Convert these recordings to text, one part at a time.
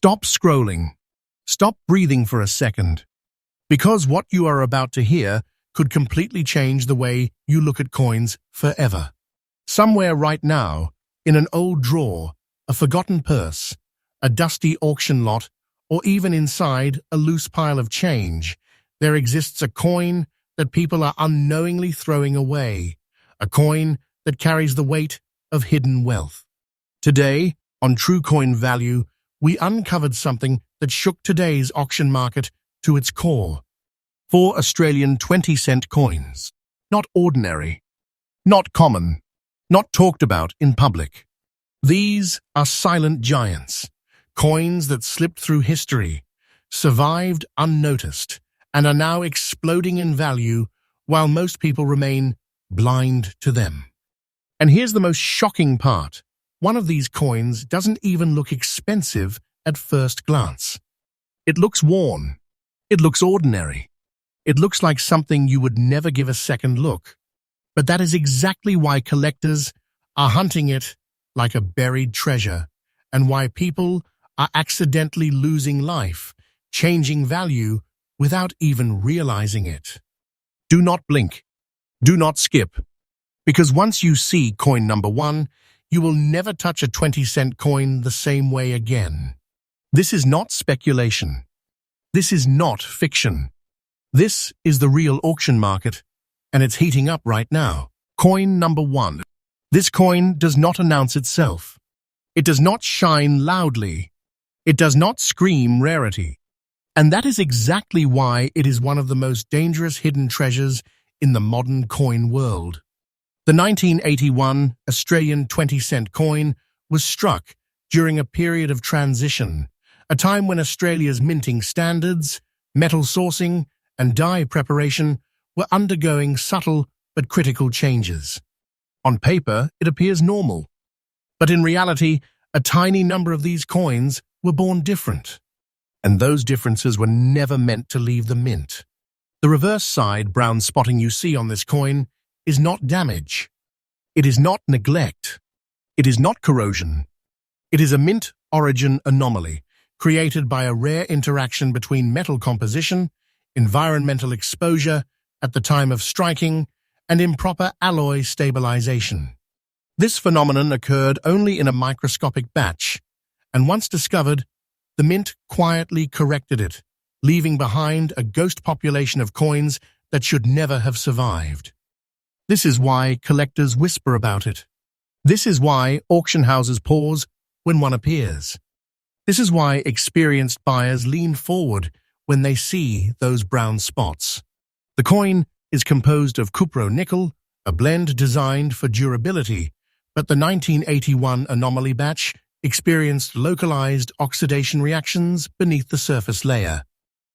Stop scrolling. Stop breathing for a second. Because what you are about to hear could completely change the way you look at coins forever. Somewhere right now, in an old drawer, a forgotten purse, a dusty auction lot, or even inside a loose pile of change, there exists a coin that people are unknowingly throwing away, a coin that carries the weight of hidden wealth. Today, on True Coin Value, we uncovered something that shook today's auction market to its core. 4 Australian 20-cent coins. Not ordinary, not common, not talked about in public. These are silent giants, coins that slipped through history, survived unnoticed, and are now exploding in value while most people remain blind to them. And here's the most shocking part. One of these coins doesn't even look expensive at first glance. It looks worn. It looks ordinary. It looks like something you would never give a second look. But that is exactly why collectors are hunting it like a buried treasure, and why people are accidentally losing life, changing value without even realizing it. Do not blink. Do not skip. Because once you see coin number 1, you will never touch a 20-cent coin the same way again. This is not speculation. This is not fiction. This is the real auction market, and it's heating up right now. Coin number 1. This coin does not announce itself. It does not shine loudly. It does not scream rarity. And that is exactly why it is one of the most dangerous hidden treasures in the modern coin world. The 1981 Australian 20-cent coin was struck during a period of transition, a time when Australia's minting standards, metal sourcing, and die preparation were undergoing subtle but critical changes. On paper, it appears normal. But in reality, a tiny number of these coins were born different. And those differences were never meant to leave the mint. The reverse side brown spotting you see on this coin is not damage. It is not neglect. It is not corrosion. It is a mint origin anomaly created by a rare interaction between metal composition, environmental exposure at the time of striking, and improper alloy stabilization. This phenomenon occurred only in a microscopic batch, and once discovered, the mint quietly corrected it, leaving behind a ghost population of coins that should never have survived. This is why collectors whisper about it. This is why auction houses pause when one appears. This is why experienced buyers lean forward when they see those brown spots. The coin is composed of cupro-nickel, a blend designed for durability, but the 1981 anomaly batch experienced localized oxidation reactions beneath the surface layer.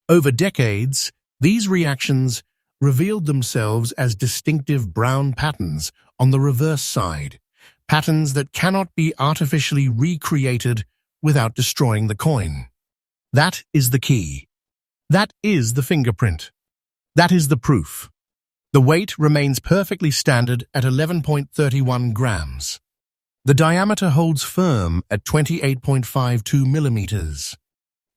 Over decades, these reactions revealed themselves as distinctive brown patterns on the reverse side, patterns that cannot be artificially recreated without destroying the coin. That is the key. That is the fingerprint. That is the proof. The weight remains perfectly standard at 11.31 grams. The diameter holds firm at 28.52 millimeters.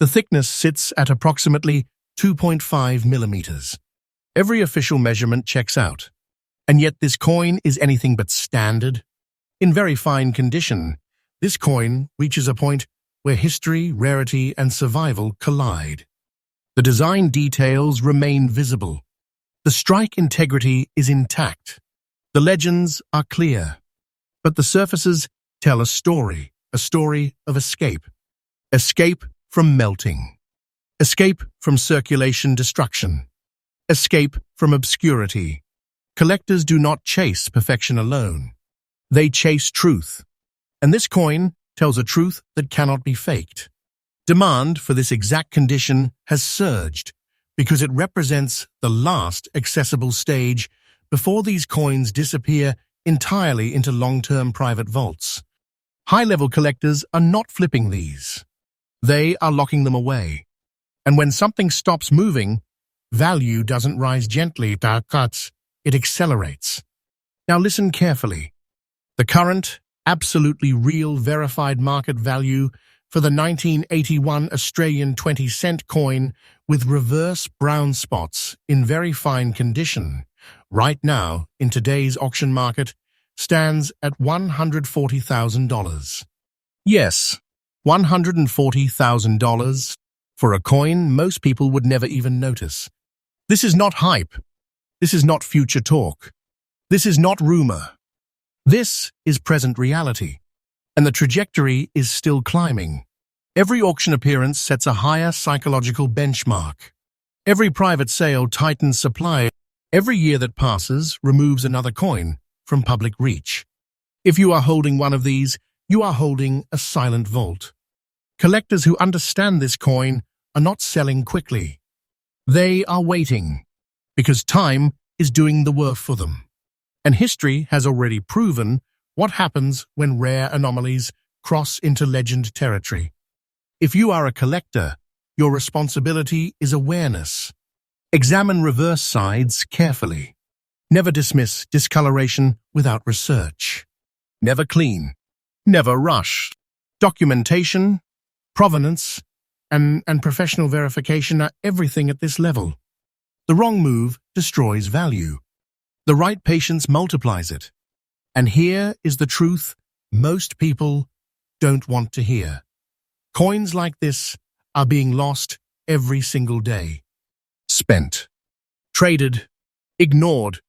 The thickness sits at approximately 2.5 millimeters. Every official measurement checks out. And yet this coin is anything but standard. In very fine condition, this coin reaches a point where history, rarity, and survival collide. The design details remain visible. The strike integrity is intact. The legends are clear. But the surfaces tell a story of escape. Escape from melting. Escape from circulation destruction. Escape from obscurity. Collectors do not chase perfection alone. They chase truth. And this coin tells a truth that cannot be faked. Demand for this exact condition has surged because it represents the last accessible stage before these coins disappear entirely into long-term private vaults. High-level collectors are not flipping these. They are locking them away. And when something stops moving, value doesn't rise gently, it accelerates. Now listen carefully. The current, absolutely real verified market value for the 1981 Australian 20-cent coin with reverse brown spots in very fine condition, right now, in today's auction market, stands at $140,000. Yes, $140,000 for a coin most people would never even notice. This is not hype. This is not future talk. This is not rumor. This is present reality, and the trajectory is still climbing. Every auction appearance sets a higher psychological benchmark. Every private sale tightens supply. Every year that passes removes another coin from public reach. If you are holding one of these, you are holding a silent vault. Collectors who understand this coin are not selling quickly. They are waiting, because time is doing the work for them. And history has already proven what happens when rare anomalies cross into legend territory. If you are a collector, your responsibility is awareness. Examine reverse sides carefully. Never dismiss discoloration without research. Never clean. Never rush. Documentation, provenance, and professional verification are everything at this level. The wrong move destroys value. The right patience multiplies it. And here is the truth most people don't want to hear. Coins like this are being lost every single day. Spent, traded, ignored,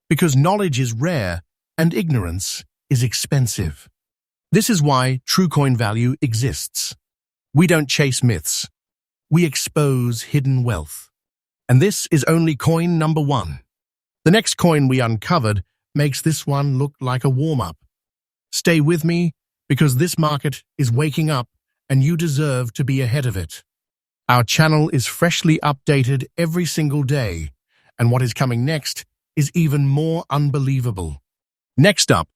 because knowledge is rare and ignorance is expensive. This is why true coin value exists. We don't chase myths. We expose hidden wealth. And this is only coin number one. The next coin we uncovered makes this one look like a warm-up. Stay with me, because this market is waking up and you deserve to be ahead of it. Our channel is freshly updated every single day, and what is coming next is even more unbelievable. Next up,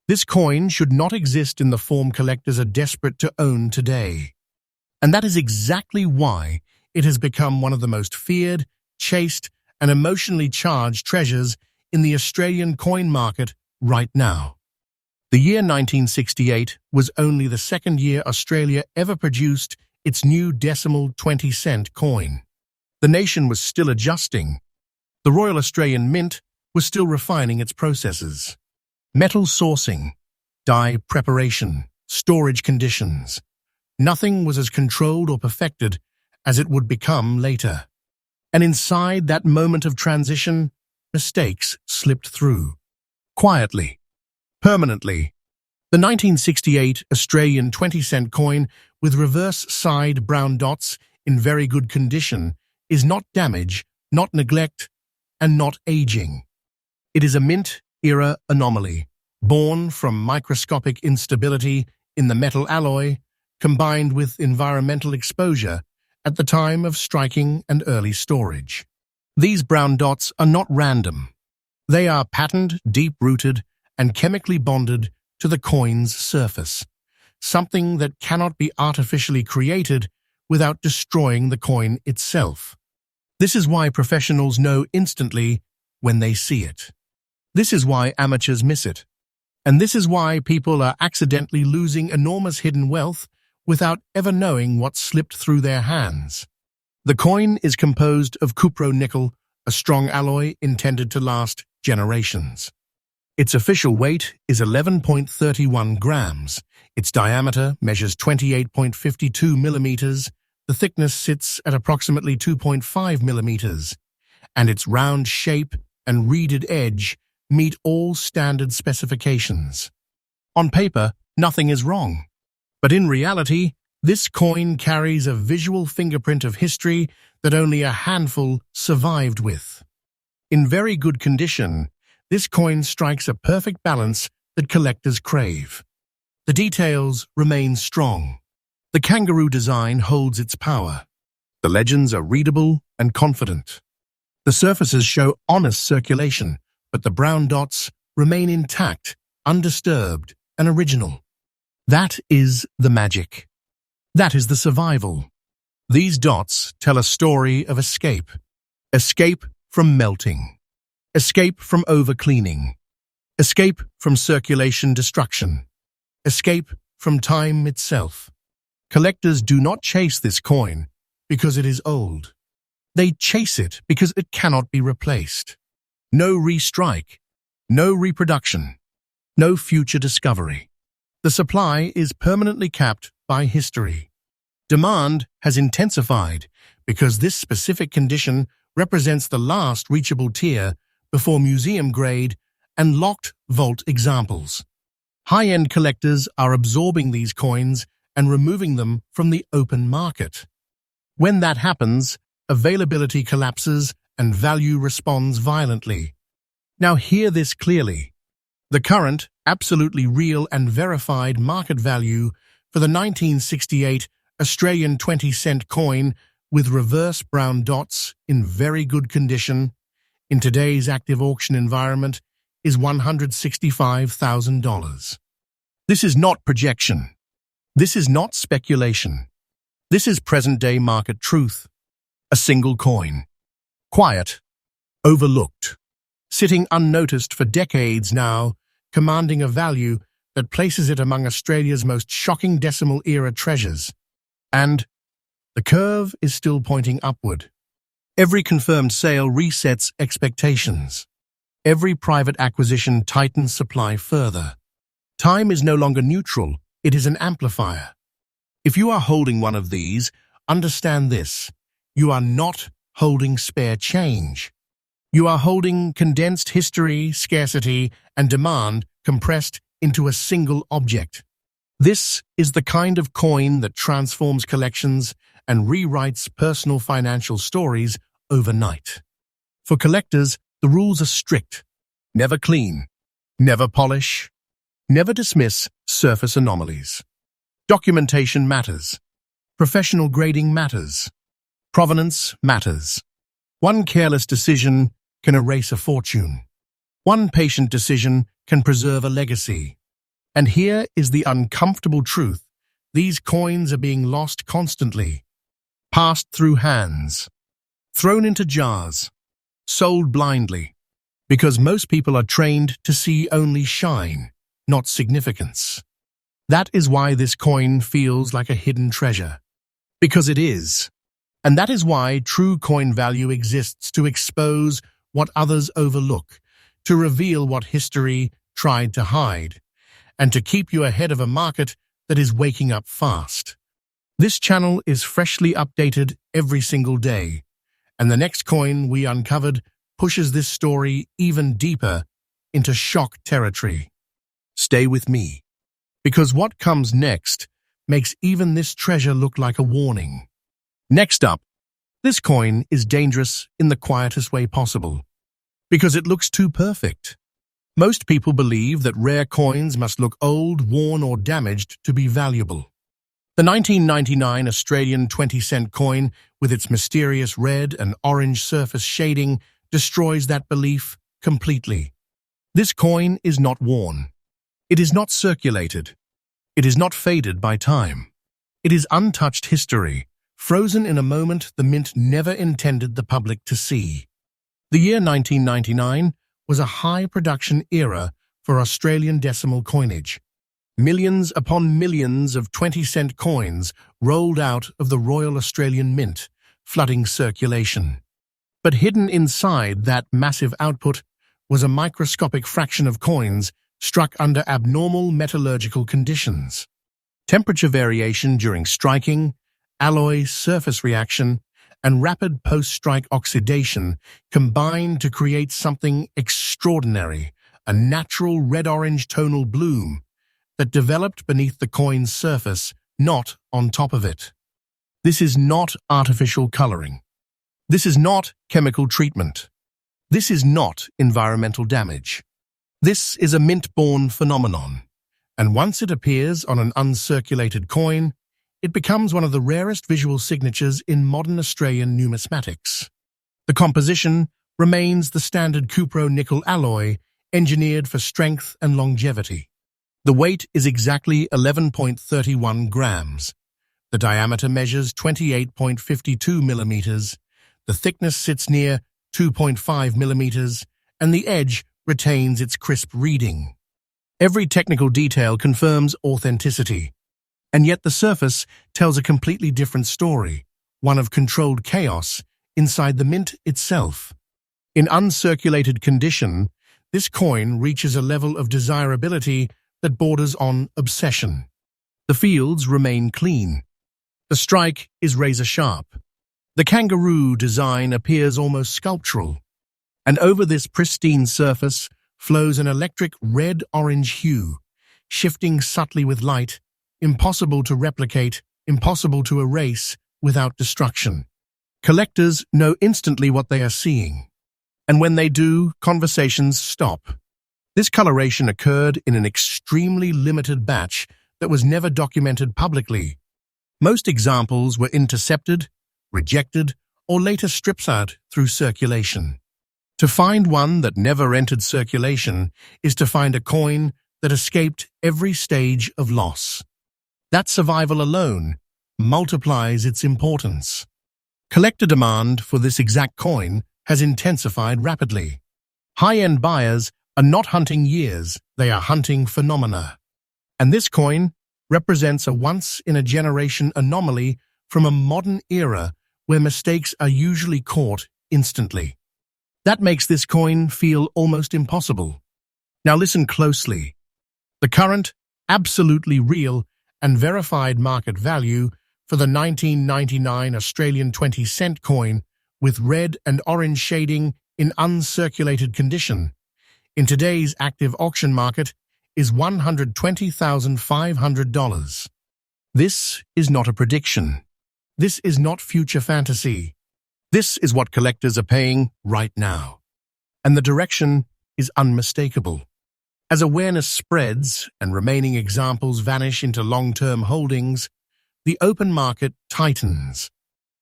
this coin should not exist in the form collectors are desperate to own today. And that is exactly why it has become one of the most feared, chased, and emotionally charged treasures in the Australian coin market right now. The year 1968 was only the second year Australia ever produced its new decimal 20-cent coin. The nation was still adjusting. The Royal Australian Mint was still refining its processes. Metal sourcing, die preparation, storage conditions. Nothing was as controlled or perfected as it would become later. And inside that moment of transition, mistakes slipped through. Quietly. Permanently. The 1968 Australian 20-cent coin with reverse side brown dots in very good condition is not damage, not neglect, and not aging. It is a mint-era anomaly, born from microscopic instability in the metal alloy, combined with environmental exposure at the time of striking and early storage. These brown dots are not random. They are patterned, deep-rooted, and chemically bonded to the coin's surface, something that cannot be artificially created without destroying the coin itself. This is why professionals know instantly when they see it. This is why amateurs miss it. And this is why people are accidentally losing enormous hidden wealth without ever knowing what slipped through their hands. The coin is composed of cupro-nickel, a strong alloy intended to last generations. Its official weight is 11.31 grams. Its diameter measures 28.52 millimeters. The thickness sits at approximately 2.5 millimeters. And its round shape and reeded edge meet all standard specifications. On paper, nothing is wrong. But in reality, this coin carries a visual fingerprint of history that only a handful survived with. In very good condition, this coin strikes a perfect balance that collectors crave. The details remain strong. The kangaroo design holds its power. The legends are readable and confident. The surfaces show honest circulation, but the brown dots remain intact, undisturbed, and original. That is the magic. That is the survival. These dots tell a story of escape. Escape from melting. Escape from overcleaning. Escape from circulation destruction. Escape from time itself. Collectors do not chase this coin because it is old. They chase it because it cannot be replaced. No restrike, no reproduction, no future discovery. The supply is permanently capped by history. Demand has intensified because this specific condition represents the last reachable tier before museum-grade and locked vault examples. High-end collectors are absorbing these coins and removing them from the open market. When that happens, availability collapses and value responds violently. Now hear this clearly. The current, absolutely real and verified market value for the 1968 Australian 20-cent coin with reverse brown dots in very good condition in today's active auction environment is $165,000. This is not projection. This is not speculation. This is present-day market truth. A single coin. Quiet. Overlooked. Sitting unnoticed for decades now, commanding a value that places it among Australia's most shocking decimal-era treasures. And the curve is still pointing upward. Every confirmed sale resets expectations. Every private acquisition tightens supply further. Time is no longer neutral, it is an amplifier. If you are holding one of these, understand this. You are not holding spare change. You are holding condensed history, scarcity, and demand compressed into a single object. This is the kind of coin that transforms collections and rewrites personal financial stories overnight. For collectors, the rules are strict. Never clean, never polish, never dismiss surface anomalies. Documentation matters. Professional grading matters. Provenance matters. One careless decision can erase a fortune. One patient decision can preserve a legacy. And here is the uncomfortable truth. These coins are being lost constantly. Passed through hands. Thrown into jars. Sold blindly. Because most people are trained to see only shine, not significance. That is why this coin feels like a hidden treasure. Because it is. And that is why true coin value exists, to expose what others overlook, to reveal what history tried to hide, and to keep you ahead of a market that is waking up fast. This channel is freshly updated every single day, and the next coin we uncovered pushes this story even deeper into shock territory. Stay with me, because what comes next makes even this treasure look like a warning. Next up, this coin is dangerous in the quietest way possible, because it looks too perfect. Most people believe that rare coins must look old, worn, or damaged to be valuable. The 1999 Australian 20-cent coin, with its mysterious red and orange surface shading, destroys that belief completely. This coin is not worn. It is not circulated. It is not faded by time. It is untouched history, frozen in a moment the mint never intended the public to see. The year 1999 was a high-production era for Australian decimal coinage. Millions upon millions of 20-cent coins rolled out of the Royal Australian Mint, flooding circulation. But hidden inside that massive output was a microscopic fraction of coins struck under abnormal metallurgical conditions. Temperature variation during striking, alloy surface reaction, and rapid post-strike oxidation combined to create something extraordinary, a natural red-orange tonal bloom that developed beneath the coin's surface, not on top of it. This is not artificial coloring. This is not chemical treatment. This is not environmental damage. This is a mint-born phenomenon, and once it appears on an uncirculated coin, it becomes one of the rarest visual signatures in modern Australian numismatics. The composition remains the standard cupro-nickel alloy, engineered for strength and longevity. The weight is exactly 11.31 grams. The diameter measures 28.52 millimeters. The thickness sits near 2.5 millimeters, and the edge retains its crisp reading. Every technical detail confirms authenticity. And yet the surface tells a completely different story, one of controlled chaos inside the mint itself. In uncirculated condition, this coin reaches a level of desirability that borders on obsession. The fields remain clean. The strike is razor-sharp. The kangaroo design appears almost sculptural. And over this pristine surface flows an electric red-orange hue, shifting subtly with light, impossible to replicate, impossible to erase without destruction. Collectors know instantly what they are seeing. And when they do, conversations stop. This coloration occurred in an extremely limited batch that was never documented publicly. Most examples were intercepted, rejected, or later stripped out through circulation. To find one that never entered circulation is to find a coin that escaped every stage of loss. That survival alone multiplies its importance. Collector demand for this exact coin has intensified rapidly. High-end buyers are not hunting years, they are hunting phenomena. And this coin represents a once-in-a-generation anomaly from a modern era where mistakes are usually caught instantly. That makes this coin feel almost impossible. Now listen closely. The current, absolutely real, and verified market value for the 1999 Australian 20-cent coin with red and orange shading in uncirculated condition in today's active auction market is $120,500. This is not a prediction. This is not future fantasy. This is what collectors are paying right now. And the direction is unmistakable. As awareness spreads and remaining examples vanish into long-term holdings, the open market tightens.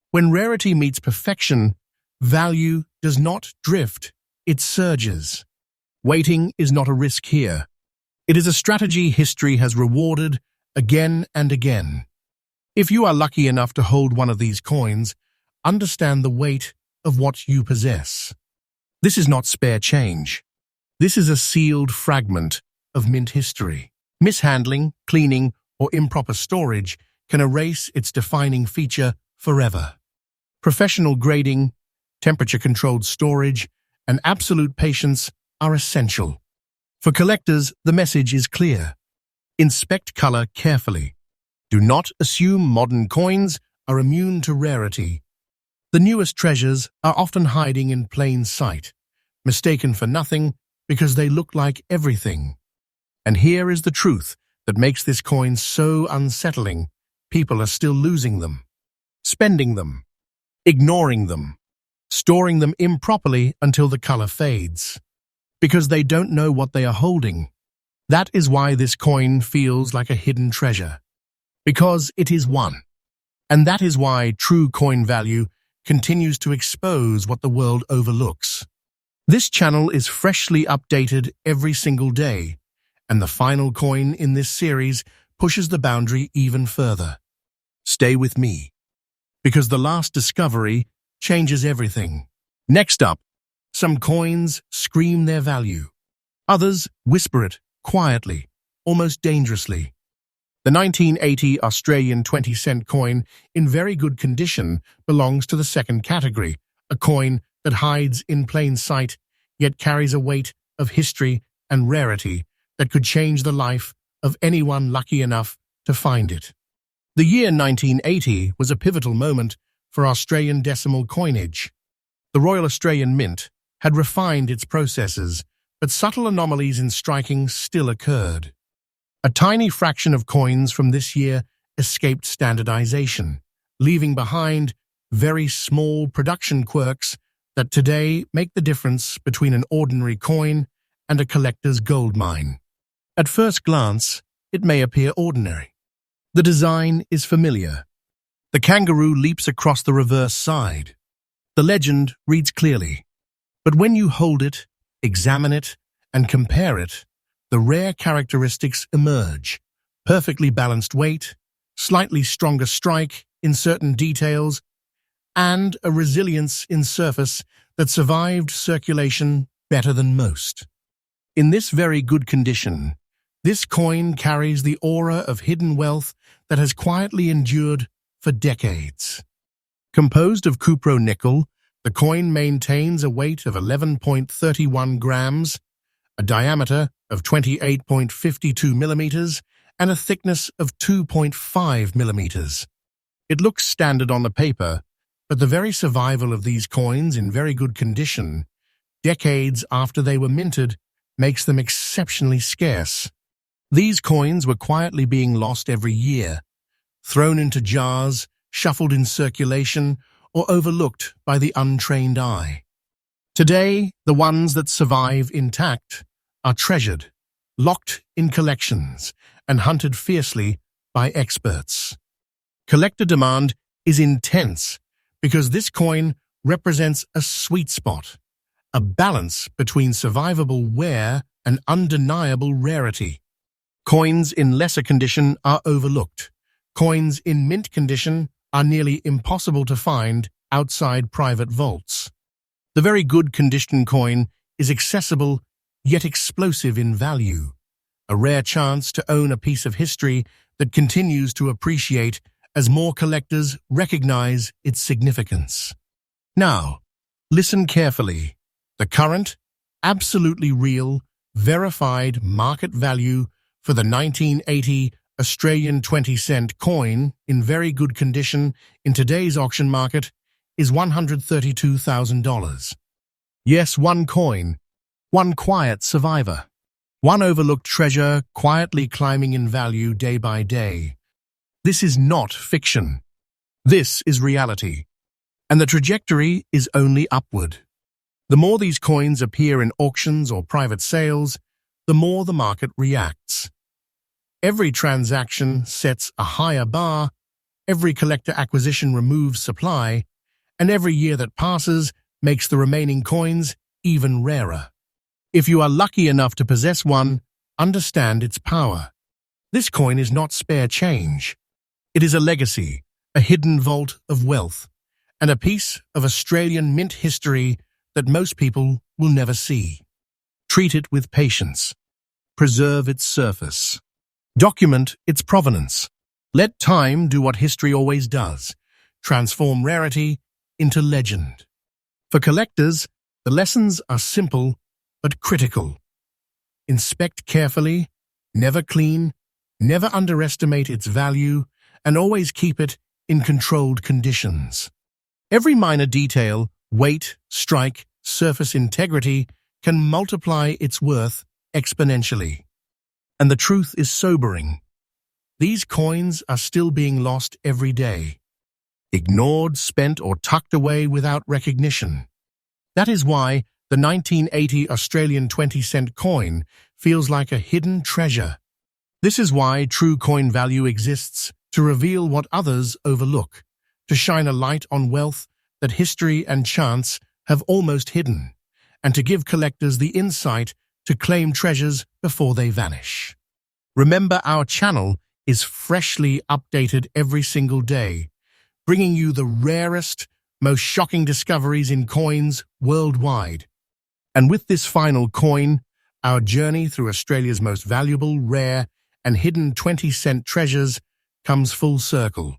When rarity meets perfection, value does not drift, it surges. Waiting is not a risk here. It is a strategy history has rewarded again and again. If you are lucky enough to hold one of these coins, understand the weight of what you possess. This is not spare change. This is a sealed fragment of mint history. Mishandling, cleaning, or improper storage can erase its defining feature forever. Professional grading, temperature-controlled storage, and absolute patience are essential. For collectors, the message is clear. Inspect color carefully. Do not assume modern coins are immune to rarity. The newest treasures are often hiding in plain sight, mistaken for nothing because they look like everything. And here is the truth that makes this coin so unsettling. People are still losing them, spending them, ignoring them, storing them improperly until the color fades, because they don't know what they are holding. That is why this coin feels like a hidden treasure, because it is one. And that is why true coin value continues to expose what the world overlooks. This channel is freshly updated every single day, and the final coin in this series pushes the boundary even further. Stay with me, because the last discovery changes everything. Next up, some coins scream their value. Others whisper it quietly, almost dangerously. The 1980 Australian 20-cent coin, in very good condition, belongs to the second category, a coin that hides in plain sight, yet carries a weight of history and rarity that could change the life of anyone lucky enough to find it. The year 1980 was a pivotal moment for Australian decimal coinage. The Royal Australian Mint had refined its processes, but subtle anomalies in striking still occurred. A tiny fraction of coins from this year escaped standardization, leaving behind very small production quirks that today make the difference between an ordinary coin and a collector's goldmine. At first glance, it may appear ordinary. The design is familiar. The kangaroo leaps across the reverse side. The legend reads clearly. But when you hold it, examine it, and compare it, the rare characteristics emerge. Perfectly balanced weight, slightly stronger strike in certain details, and a resilience in surface that survived circulation better than most. In this very good condition, This coin carries the aura of hidden wealth that has quietly endured for decades. Composed of cupro-nickel, the coin maintains a weight of 11.31 grams, a diameter of 28.52 millimeters, and a thickness of 2.5 millimeters. It looks standard on the paper, but the very survival of these coins in very good condition, decades after they were minted, makes them exceptionally scarce. These coins were quietly being lost every year, thrown into jars, shuffled in circulation, or overlooked by the untrained eye. Today, the ones that survive intact are treasured, locked in collections, and hunted fiercely by experts. Collector demand is intense because this coin represents a sweet spot, a balance between survivable wear and undeniable rarity. Coins in lesser condition are overlooked. Coins in mint condition are nearly impossible to find outside private vaults. The very good condition coin is accessible yet explosive in value, a rare chance to own a piece of history that continues to appreciate as more collectors recognize its significance. Now, listen carefully. The current, absolutely real, verified market value for the 1980 Australian 20-cent coin in very good condition in today's auction market is $132,000. Yes, one coin, one quiet survivor, one overlooked treasure quietly climbing in value day by day. This is not fiction. This is reality. And the trajectory is only upward. The more these coins appear in auctions or private sales, the more the market reacts. Every transaction sets a higher bar, every collector acquisition removes supply, and every year that passes makes the remaining coins even rarer. If you are lucky enough to possess one, understand its power. This coin is not spare change. It is a legacy, a hidden vault of wealth, and a piece of Australian mint history that most people will never see. Treat it with patience. Preserve its surface. Document its provenance. Let time do what history always does, transform rarity into legend. For collectors, the lessons are simple but critical. Inspect carefully, never clean, never underestimate its value, and always keep it in controlled conditions. Every minor detail, weight, strike, surface integrity, can multiply its worth exponentially. And the truth is sobering. These coins are still being lost every day, ignored, spent, or tucked away without recognition. That is why the 1980 Australian 20-cent coin feels like a hidden treasure. This is why true coin value exists, to reveal what others overlook, to shine a light on wealth that history and chance have almost hidden, and to give collectors the insight to claim treasures before they vanish. Remember, our channel is freshly updated every single day, bringing you the rarest, most shocking discoveries in coins worldwide. And with this final coin, our journey through Australia's most valuable, rare, and hidden 20-cent treasures comes full circle.